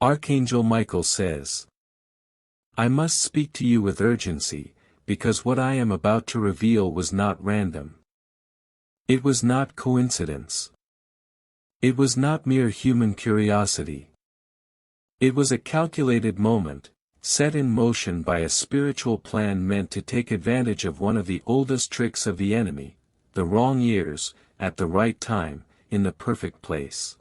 Archangel Michael says, I must speak to you with urgency, because what I am about to reveal was not random. It was not coincidence. It was not mere human curiosity. It was a calculated moment, set in motion by a spiritual plan meant to take advantage of one of the oldest tricks of the enemy, the wrong years, at the right time, in the perfect place.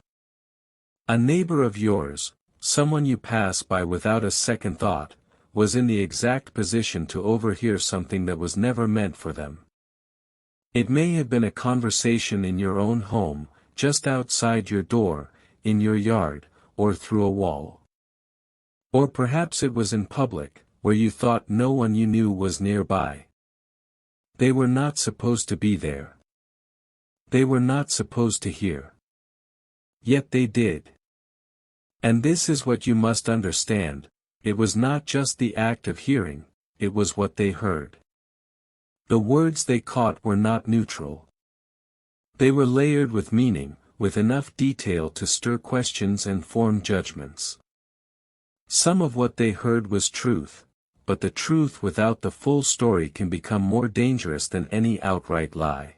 A neighbor of yours, someone you pass by without a second thought, was in the exact position to overhear something that was never meant for them. It may have been a conversation in your own home, just outside your door, in your yard, or through a wall. Or perhaps it was in public, where you thought no one you knew was nearby. They were not supposed to be there. They were not supposed to hear. Yet they did. And this is what you must understand. It was not just the act of hearing, it was what they heard. The words they caught were not neutral. They were layered with meaning, with enough detail to stir questions and form judgments. Some of what they heard was truth, but the truth without the full story can become more dangerous than any outright lie.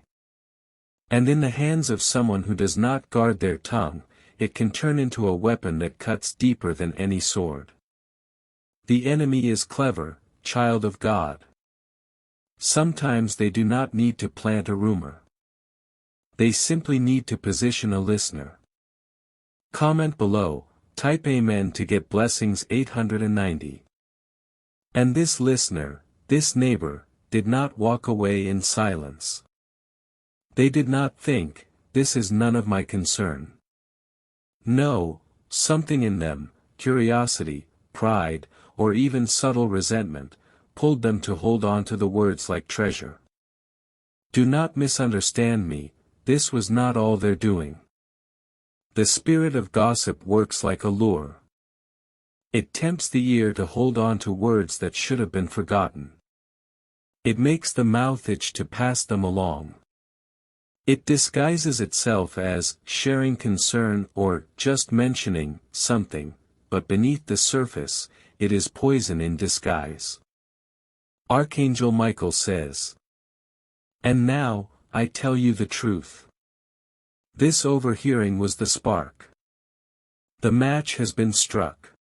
And in the hands of someone who does not guard their tongue, it can turn into a weapon that cuts deeper than any sword. The enemy is clever, child of God. Sometimes they do not need to plant a rumor. They simply need to position a listener. Comment below, type Amen to get blessings 890. And this listener, this neighbor, did not walk away in silence. They did not think, this is none of my concern. No, something in them, curiosity, pride, or even subtle resentment, pulled them to hold on to the words like treasure. Do not misunderstand me, this was not all their doing. The spirit of gossip works like a lure. It tempts the ear to hold on to words that should have been forgotten. It makes the mouth itch to pass them along. It disguises itself as sharing concern or just mentioning something, but beneath the surface, it is poison in disguise. Archangel Michael says, and now, I tell you the truth. This overhearing was the spark. The match has been struck.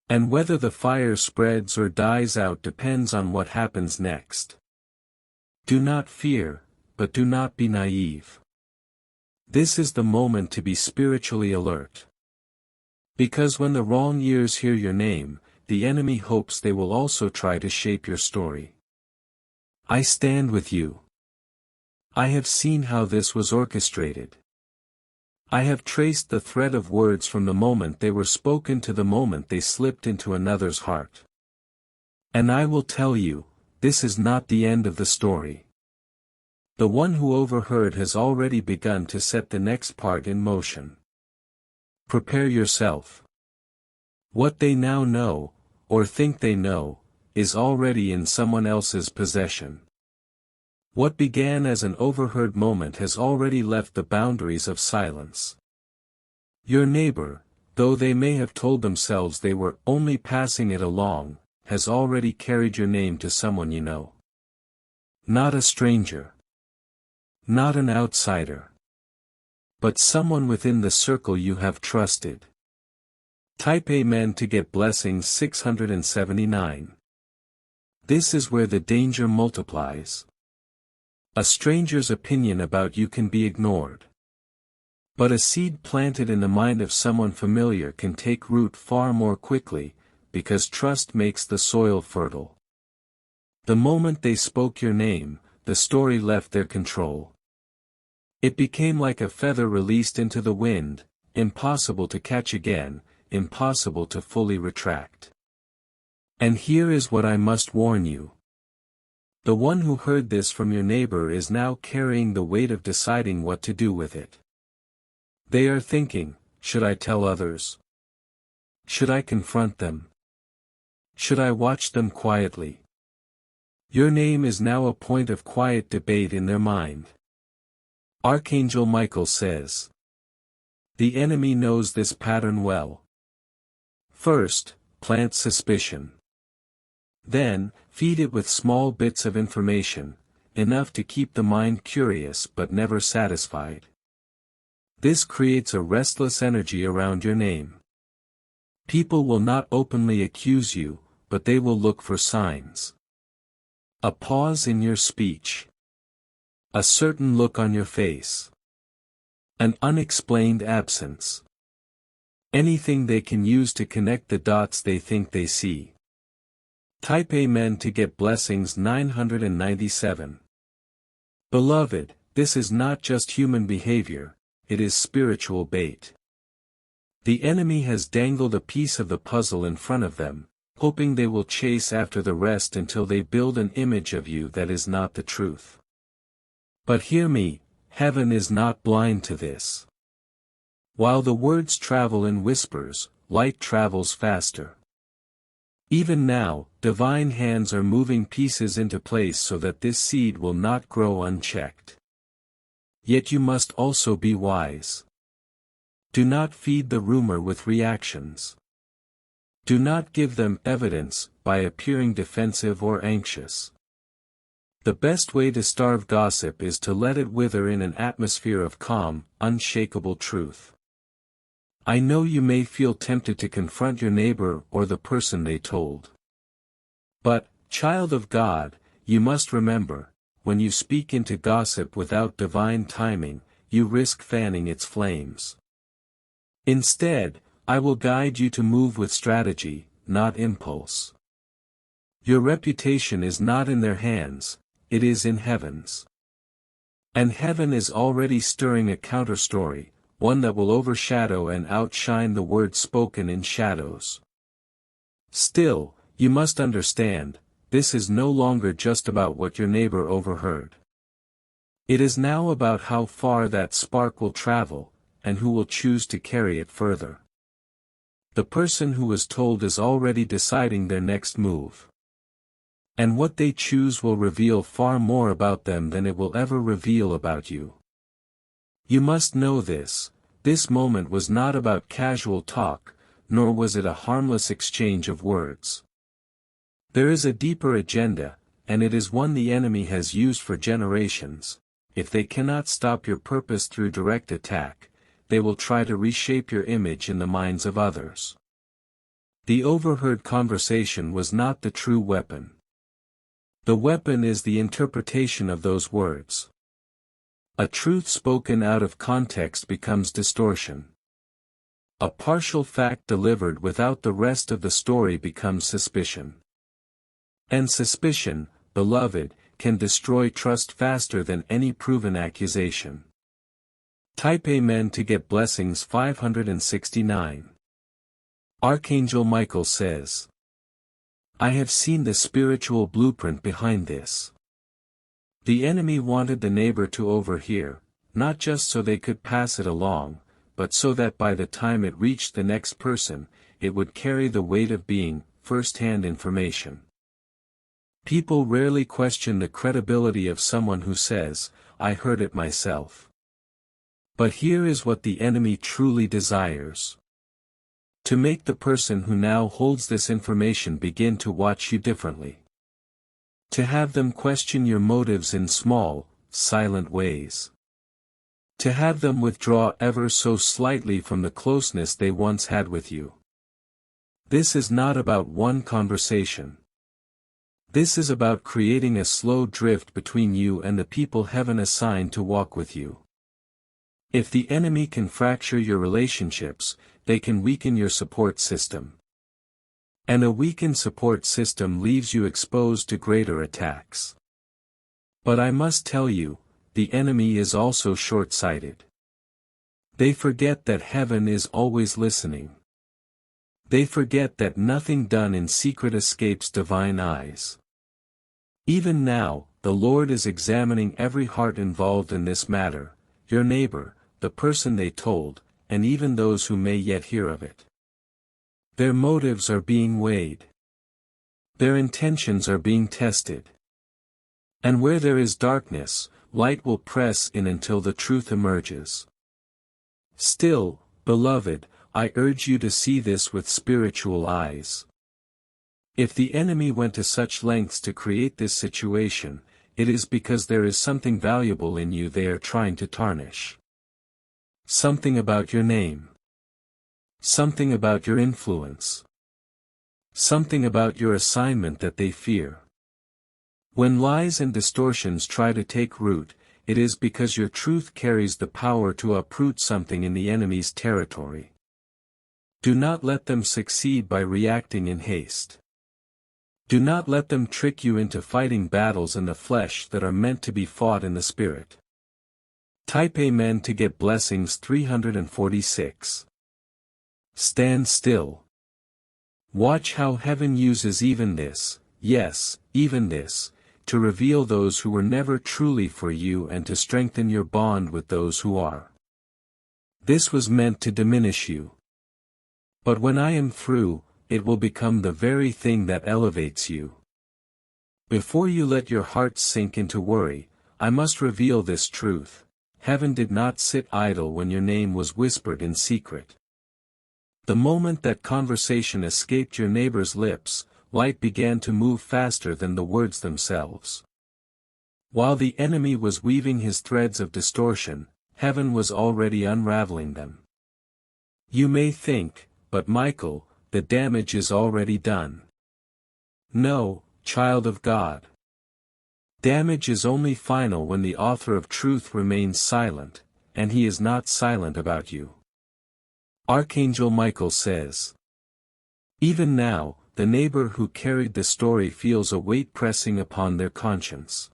And whether the fire spreads or dies out depends on what happens next. Do not fear, but do not be naive. This is the moment to be spiritually alert. Because when the wrong ears hear your name, the enemy hopes they will also try to shape your story. I stand with you. I have seen how this was orchestrated. I have traced the thread of words from the moment they were spoken to the moment they slipped into another's heart. And I will tell you, this is not the end of the story. The one who overheard has already begun to set the next part in motion. Prepare yourself. What they now know, or think they know, is already in someone else's possession. What began as an overheard moment has already left the boundaries of silence. Your neighbor, though they may have told themselves they were only passing it along, has already carried your name to someone you know. Not a stranger. Not an outsider. But someone within the circle you have trusted. Type Amen to get blessings 679. This is where the danger multiplies. A stranger's opinion about you can be ignored. But a seed planted in the mind of someone familiar can take root far more quickly, because trust makes the soil fertile. The moment they spoke your name, the story left their control. It became like a feather released into the wind, impossible to catch again, impossible to fully retract. And here is what I must warn you. The one who heard this from your neighbor is now carrying the weight of deciding what to do with it. They are thinking, should I tell others? Should I confront them? Should I watch them quietly? Your name is now a point of quiet debate in their mind. Archangel Michael says. The enemy knows this pattern well. First, plant suspicion. Then, feed it with small bits of information, enough to keep the mind curious but never satisfied. This creates a restless energy around your name. People will not openly accuse you, but they will look for signs. A pause in your speech. A certain look on your face. An unexplained absence. Anything they can use to connect the dots they think they see. Type Amen to get blessings 997. Beloved, this is not just human behavior, it is spiritual bait. The enemy has dangled a piece of the puzzle in front of them, hoping they will chase after the rest until they build an image of you that is not the truth. But hear me, heaven is not blind to this. While the words travel in whispers, light travels faster. Even now, divine hands are moving pieces into place so that this seed will not grow unchecked. Yet you must also be wise. Do not feed the rumor with reactions. Do not give them evidence by appearing defensive or anxious. The best way to starve gossip is to let it wither in an atmosphere of calm, unshakable truth. I know you may feel tempted to confront your neighbor or the person they told. But, child of God, you must remember, when you speak into gossip without divine timing, you risk fanning its flames. Instead, I will guide you to move with strategy, not impulse. Your reputation is not in their hands, it is in heaven's. And heaven is already stirring a counter-story, one that will overshadow and outshine the words spoken in shadows. Still, you must understand, this is no longer just about what your neighbor overheard. It is now about how far that spark will travel, and who will choose to carry it further. The person who was told is already deciding their next move. And what they choose will reveal far more about them than it will ever reveal about you. You must know this moment was not about casual talk, nor was it a harmless exchange of words. There is a deeper agenda, and it is one the enemy has used for generations. If they cannot stop your purpose through direct attack, they will try to reshape your image in the minds of others. The overheard conversation was not the true weapon. The weapon is the interpretation of those words. A truth spoken out of context becomes distortion. A partial fact delivered without the rest of the story becomes suspicion. And suspicion, beloved, can destroy trust faster than any proven accusation. Type Amen to get blessings 569. Archangel Michael says, I have seen the spiritual blueprint behind this. The enemy wanted the neighbor to overhear, not just so they could pass it along, but so that by the time it reached the next person, it would carry the weight of being first-hand information. People rarely question the credibility of someone who says, I heard it myself. But here is what the enemy truly desires. To make the person who now holds this information begin to watch you differently. To have them question your motives in small, silent ways. To have them withdraw ever so slightly from the closeness they once had with you. This is not about one conversation. This is about creating a slow drift between you and the people heaven assigned to walk with you. If the enemy can fracture your relationships, they can weaken your support system. And a weakened support system leaves you exposed to greater attacks. But I must tell you, the enemy is also short-sighted. They forget that heaven is always listening. They forget that nothing done in secret escapes divine eyes. Even now, the Lord is examining every heart involved in this matter, your neighbor, the person they told, and even those who may yet hear of it. Their motives are being weighed. Their intentions are being tested. And where there is darkness, light will press in until the truth emerges. Still, beloved, I urge you to see this with spiritual eyes. If the enemy went to such lengths to create this situation, it is because there is something valuable in you they are trying to tarnish. Something about your name. Something about your influence. Something about your assignment that they fear. When lies and distortions try to take root, it is because your truth carries the power to uproot something in the enemy's territory. Do not let them succeed by reacting in haste. Do not let them trick you into fighting battles in the flesh that are meant to be fought in the spirit. Type Amen to get blessings 346. Stand still. Watch how heaven uses even this, yes, even this, to reveal those who were never truly for you and to strengthen your bond with those who are. This was meant to diminish you. But when I am through, it will become the very thing that elevates you. Before you let your hearts sink into worry, I must reveal this truth. Heaven did not sit idle when your name was whispered in secret. The moment that conversation escaped your neighbor's lips, light began to move faster than the words themselves. While the enemy was weaving his threads of distortion, heaven was already unraveling them. You may think, but Michael, the damage is already done. No, child of God. Damage is only final when the author of truth remains silent, and he is not silent about you. Archangel Michael says. Even now, the neighbor who carried the story feels a weight pressing upon their conscience.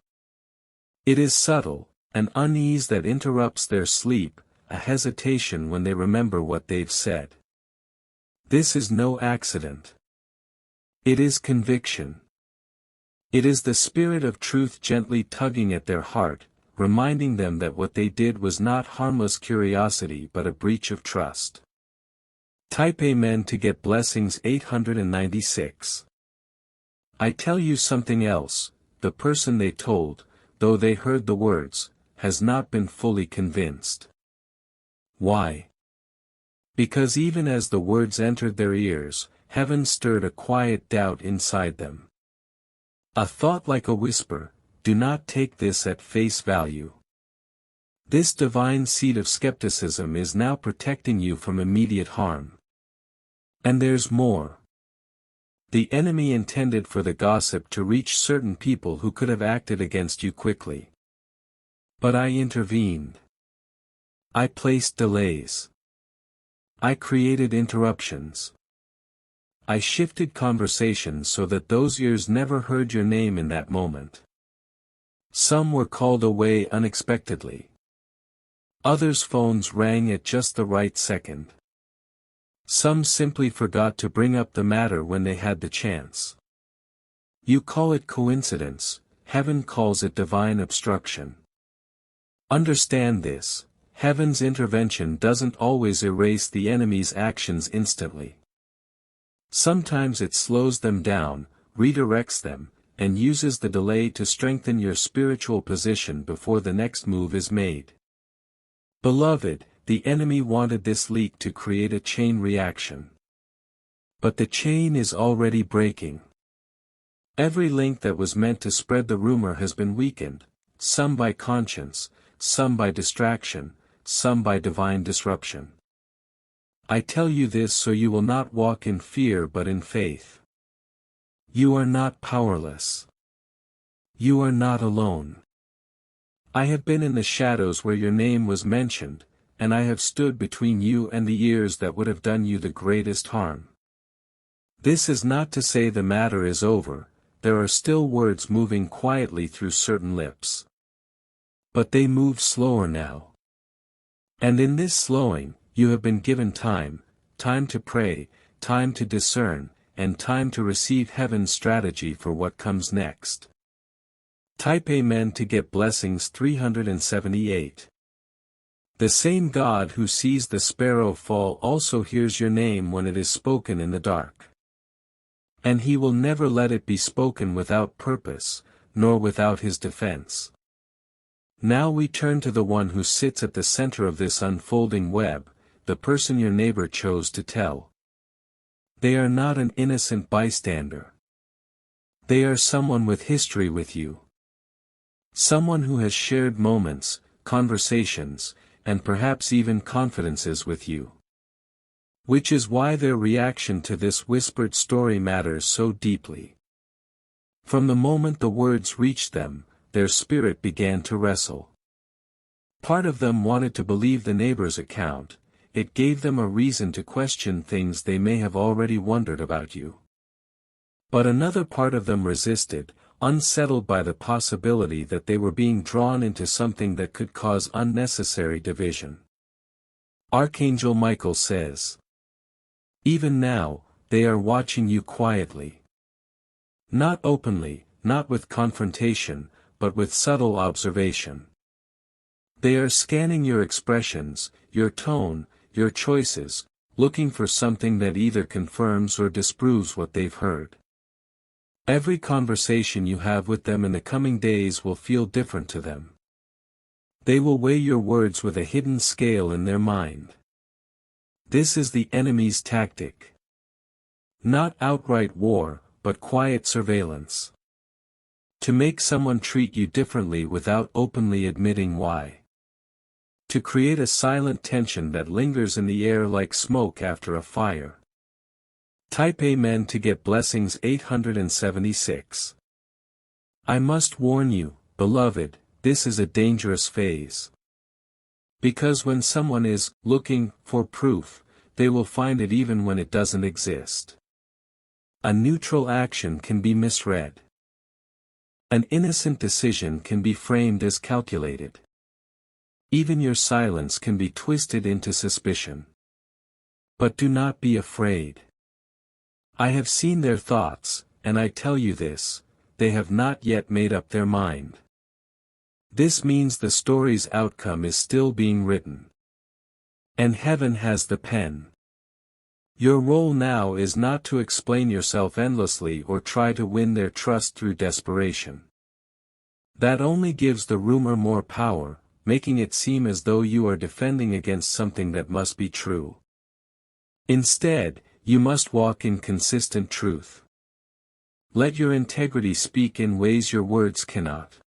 It is subtle, an unease that interrupts their sleep, a hesitation when they remember what they've said. This is no accident. It is conviction. It is the Spirit of truth gently tugging at their heart, reminding them that what they did was not harmless curiosity but a breach of trust. Type Amen to get blessings 896. I tell you something else, the person they told, though they heard the words, has not been fully convinced. Why? Because even as the words entered their ears, heaven stirred a quiet doubt inside them. A thought like a whisper, do not take this at face value. This divine seed of skepticism is now protecting you from immediate harm. And there's more. The enemy intended for the gossip to reach certain people who could have acted against you quickly. But I intervened. I placed delays. I created interruptions. I shifted conversations so that those ears never heard your name in that moment. Some were called away unexpectedly. Others' phones rang at just the right second. Some simply forgot to bring up the matter when they had the chance. You call it coincidence, heaven calls it divine obstruction. Understand this. Heaven's intervention doesn't always erase the enemy's actions instantly. Sometimes it slows them down, redirects them, and uses the delay to strengthen your spiritual position before the next move is made. Beloved, the enemy wanted this leak to create a chain reaction. But the chain is already breaking. Every link that was meant to spread the rumor has been weakened, some by conscience, some by distraction, some by divine disruption. I tell you this so you will not walk in fear but in faith. You are not powerless. You are not alone. I have been in the shadows where your name was mentioned, and I have stood between you and the ears that would have done you the greatest harm. This is not to say the matter is over, there are still words moving quietly through certain lips. But they move slower now. And in this slowing, you have been given time to pray, time to discern, and time to receive heaven's strategy for what comes next. Type Amen to get blessings 378. The same God who sees the sparrow fall also hears your name when it is spoken in the dark. And he will never let it be spoken without purpose, nor without his defense. Now we turn to the one who sits at the center of this unfolding web, the person your neighbor chose to tell. They are not an innocent bystander. They are someone with history with you. Someone who has shared moments, conversations, and perhaps even confidences with you. Which is why their reaction to this whispered story matters so deeply. From the moment the words reached them, their spirit began to wrestle. Part of them wanted to believe the neighbor's account. It gave them a reason to question things they may have already wondered about you. But another part of them resisted, unsettled by the possibility that they were being drawn into something that could cause unnecessary division. Archangel Michael says, "Even now, they are watching you quietly. Not openly, not with confrontation, but with subtle observation. They are scanning your expressions, your tone, your choices, looking for something that either confirms or disproves what they've heard. Every conversation you have with them in the coming days will feel different to them. They will weigh your words with a hidden scale in their mind. This is the enemy's tactic. Not outright war, but quiet surveillance. To make someone treat you differently without openly admitting why. To create a silent tension that lingers in the air like smoke after a fire." Type Amen to get blessings 876. I must warn you, beloved, this is a dangerous phase. Because when someone is looking for proof, they will find it even when it doesn't exist. A neutral action can be misread. An innocent decision can be framed as calculated. Even your silence can be twisted into suspicion. But do not be afraid. I have seen their thoughts, and I tell you this, they have not yet made up their mind. This means the story's outcome is still being written. And heaven has the pen. Your role now is not to explain yourself endlessly or try to win their trust through desperation. That only gives the rumor more power, making it seem as though you are defending against something that must be true. Instead, you must walk in consistent truth. Let your integrity speak in ways your words cannot.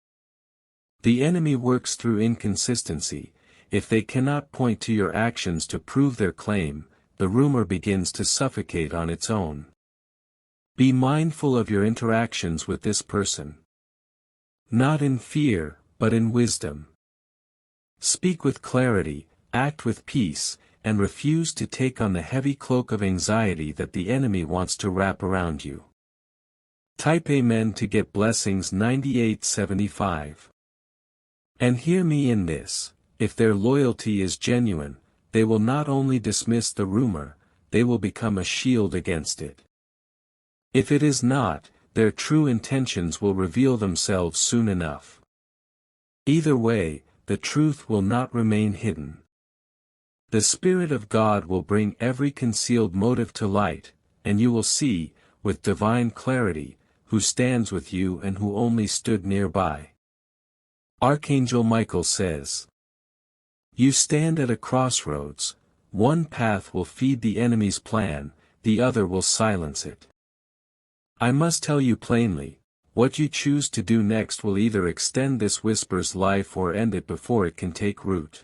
The enemy works through inconsistency. If they cannot point to your actions to prove their claim, the rumor begins to suffocate on its own. Be mindful of your interactions with this person. Not in fear, but in wisdom. Speak with clarity, act with peace, and refuse to take on the heavy cloak of anxiety that the enemy wants to wrap around you. Type Amen to get blessings 9875. And hear me in this, if their loyalty is genuine, they will not only dismiss the rumor, they will become a shield against it. If it is not, their true intentions will reveal themselves soon enough. Either way, the truth will not remain hidden. The Spirit of God will bring every concealed motive to light, and you will see, with divine clarity, who stands with you and who only stood nearby. Archangel Michael says, "You stand at a crossroads, one path will feed the enemy's plan, the other will silence it. I must tell you plainly, what you choose to do next will either extend this whisper's life or end it before it can take root.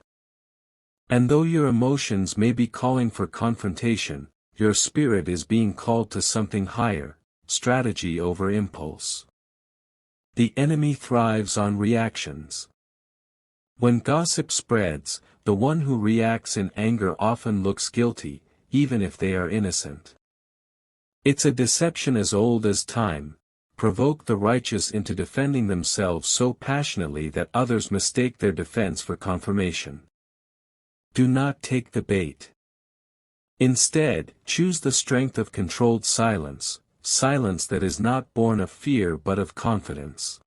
And though your emotions may be calling for confrontation, your spirit is being called to something higher, strategy over impulse. The enemy thrives on reactions. When gossip spreads, the one who reacts in anger often looks guilty, even if they are innocent. It's a deception as old as time. Provoke the righteous into defending themselves so passionately that others mistake their defense for confirmation. Do not take the bait. Instead, choose the strength of controlled silence, silence that is not born of fear but of confidence.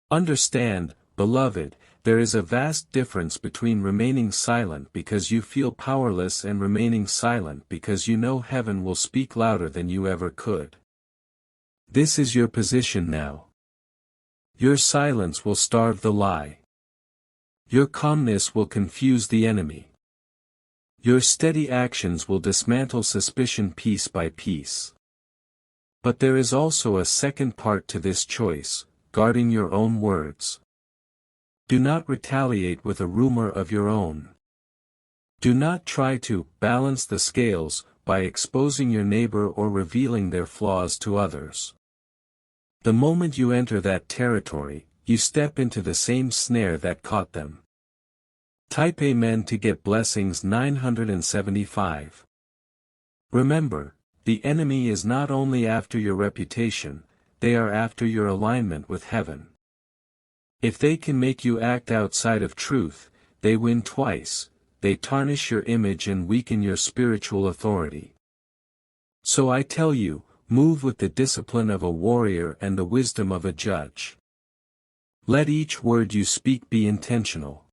Understand, beloved, there is a vast difference between remaining silent because you feel powerless and remaining silent because you know heaven will speak louder than you ever could. This is your position now. Your silence will starve the lie. Your calmness will confuse the enemy. Your steady actions will dismantle suspicion piece by piece. But there is also a second part to this choice, guarding your own words. Do not retaliate with a rumor of your own. Do not try to balance the scales by exposing your neighbor or revealing their flaws to others. The moment you enter that territory, you step into the same snare that caught them. Type Amen to get blessings 975. Remember, the enemy is not only after your reputation, they are after your alignment with heaven. If they can make you act outside of truth, they win twice. They tarnish your image and weaken your spiritual authority. So I tell you, move with the discipline of a warrior and the wisdom of a judge. Let each word you speak be intentional.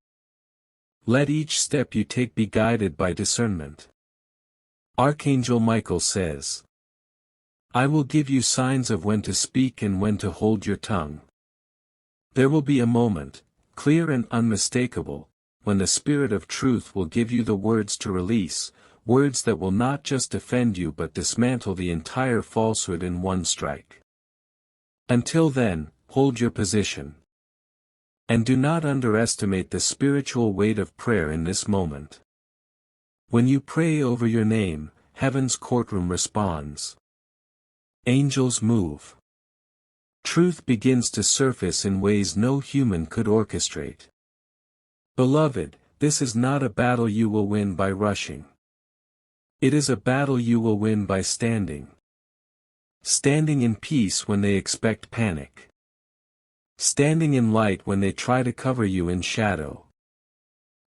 Let each step you take be guided by discernment. Archangel Michael says, I will give you signs of when to speak and when to hold your tongue. There will be a moment, clear and unmistakable, when the Spirit of truth will give you the words to release, words that will not just defend you but dismantle the entire falsehood in one strike. Until then, hold your position. And do not underestimate the spiritual weight of prayer in this moment. When you pray over your name, heaven's courtroom responds. Angels move. Truth begins to surface in ways no human could orchestrate. Beloved, this is not a battle you will win by rushing. It is a battle you will win by standing. Standing in peace when they expect panic. Standing in light when they try to cover you in shadow.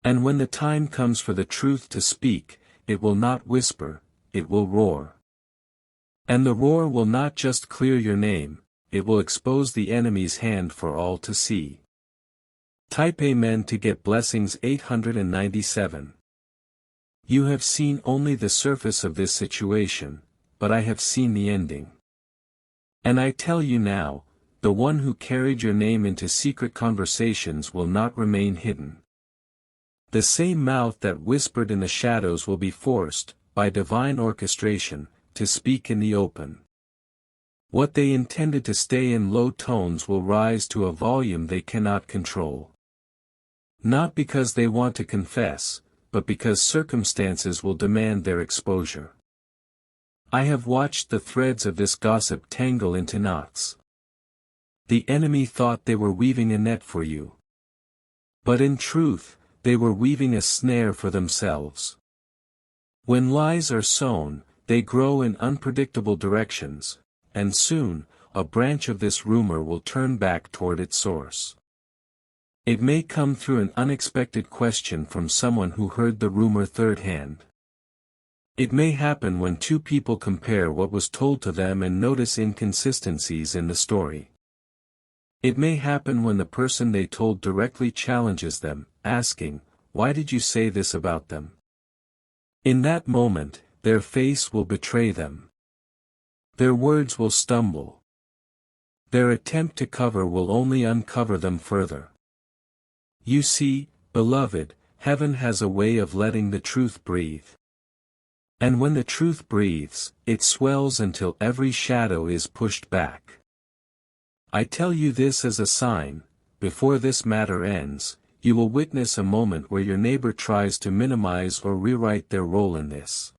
And when the time comes for the truth to speak, it will not whisper, it will roar. And the roar will not just clear your name, it will expose the enemy's hand for all to see. Type Amen to get blessings 897. You have seen only the surface of this situation, but I have seen the ending. And I tell you now, the one who carried your name into secret conversations will not remain hidden. The same mouth that whispered in the shadows will be forced, by divine orchestration, to speak in the open. What they intended to stay in low tones will rise to a volume they cannot control. Not because they want to confess, but because circumstances will demand their exposure. I have watched the threads of this gossip tangle into knots. The enemy thought they were weaving a net for you. But in truth, they were weaving a snare for themselves. When lies are sown, they grow in unpredictable directions, and soon, a branch of this rumor will turn back toward its source. It may come through an unexpected question from someone who heard the rumor third hand. It may happen when two people compare what was told to them and notice inconsistencies in the story. It may happen when the person they told directly challenges them, asking, "Why did you say this about them?" In that moment, their face will betray them. Their words will stumble. Their attempt to cover will only uncover them further. You see, beloved, heaven has a way of letting the truth breathe. And when the truth breathes, it swells until every shadow is pushed back. I tell you this as a sign, before this matter ends, you will witness a moment where your neighbor tries to minimize or rewrite their role in this.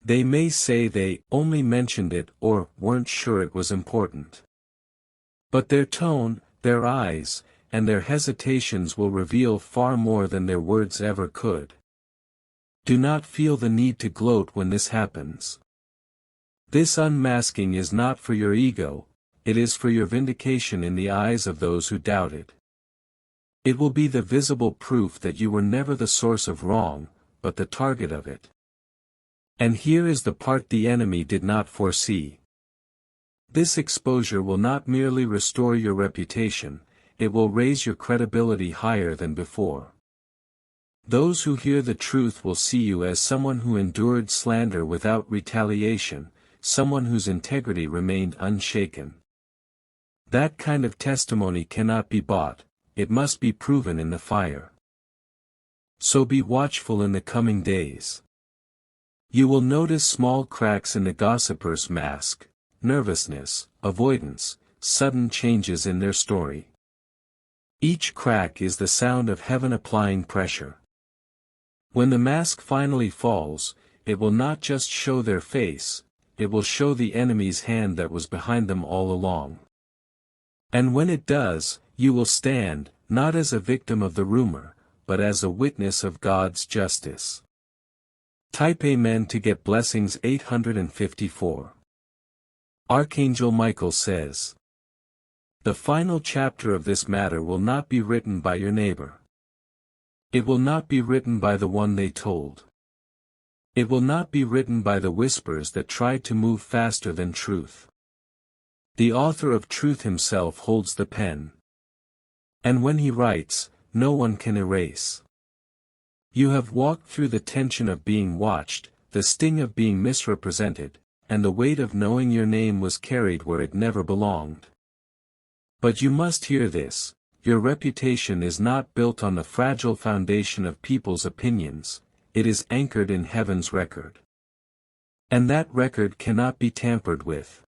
They may say they only mentioned it or weren't sure it was important. But their tone, their eyes, and their hesitations will reveal far more than their words ever could. Do not feel the need to gloat when this happens. This unmasking is not for your ego, it is for your vindication in the eyes of those who doubted. It will be the visible proof that you were never the source of wrong, but the target of it. And here is the part the enemy did not foresee. This exposure will not merely restore your reputation, it will raise your credibility higher than before. Those who hear the truth will see you as someone who endured slander without retaliation, someone whose integrity remained unshaken. That kind of testimony cannot be bought, it must be proven in the fire. So be watchful in the coming days. You will notice small cracks in the gossiper's mask, nervousness, avoidance, sudden changes in their story. Each crack is the sound of heaven applying pressure. When the mask finally falls, it will not just show their face, it will show the enemy's hand that was behind them all along. And when it does, you will stand, not as a victim of the rumor, but as a witness of God's justice. Type Amen to get blessings 854. Archangel Michael says, the final chapter of this matter will not be written by your neighbor. It will not be written by the one they told. It will not be written by the whispers that tried to move faster than truth. The author of truth himself holds the pen. And when he writes, no one can erase. You have walked through the tension of being watched, the sting of being misrepresented, and the weight of knowing your name was carried where it never belonged. But you must hear this, your reputation is not built on the fragile foundation of people's opinions, it is anchored in heaven's record. And that record cannot be tampered with.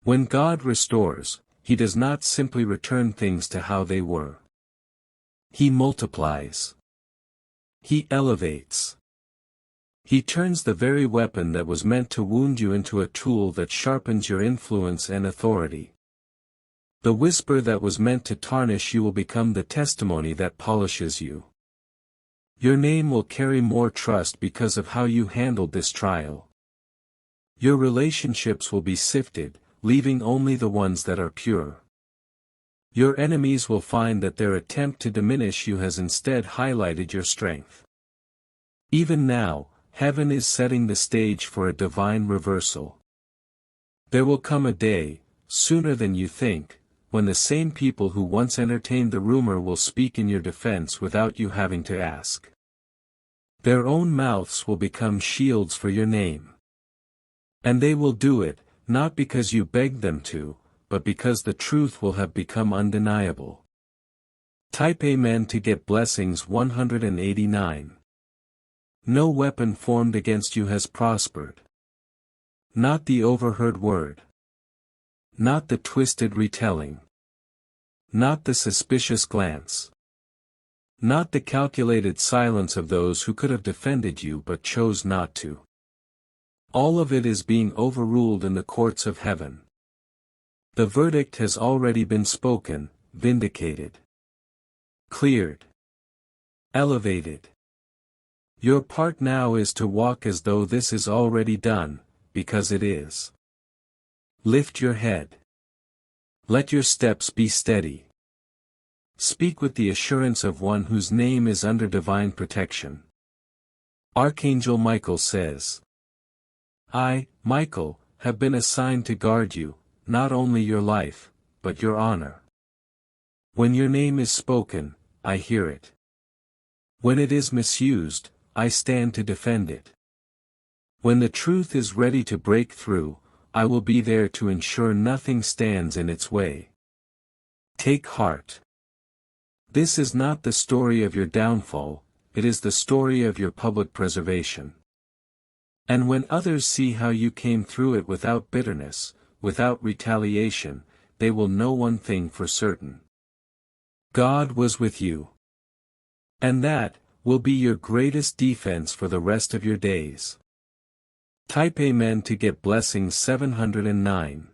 When God restores, He does not simply return things to how they were. He multiplies. He elevates. He turns the very weapon that was meant to wound you into a tool that sharpens your influence and authority. The whisper that was meant to tarnish you will become the testimony that polishes you. Your name will carry more trust because of how you handled this trial. Your relationships will be sifted, leaving only the ones that are pure. Your enemies will find that their attempt to diminish you has instead highlighted your strength. Even now, heaven is setting the stage for a divine reversal. There will come a day, sooner than you think, when the same people who once entertained the rumor will speak in your defense without you having to ask. Their own mouths will become shields for your name. And they will do it, not because you begged them to, but because the truth will have become undeniable. Type Amen to get blessings 189. No weapon formed against you has prospered. Not the overheard word. Not the twisted retelling. Not the suspicious glance. Not the calculated silence of those who could have defended you but chose not to. All of it is being overruled in the courts of heaven. The verdict has already been spoken, vindicated. Cleared. Elevated. Your part now is to walk as though this is already done, because it is. Lift your head. Let your steps be steady. Speak with the assurance of one whose name is under divine protection. Archangel Michael says, I, Michael, have been assigned to guard you, not only your life, but your honor. When your name is spoken, I hear it. When it is misused, I stand to defend it. When the truth is ready to break through, I will be there to ensure nothing stands in its way. Take heart. This is not the story of your downfall, it is the story of your public preservation. And when others see how you came through it without bitterness, without retaliation, they will know one thing for certain. God was with you. And that will be your greatest defense for the rest of your days. Type Amen to get blessings 709.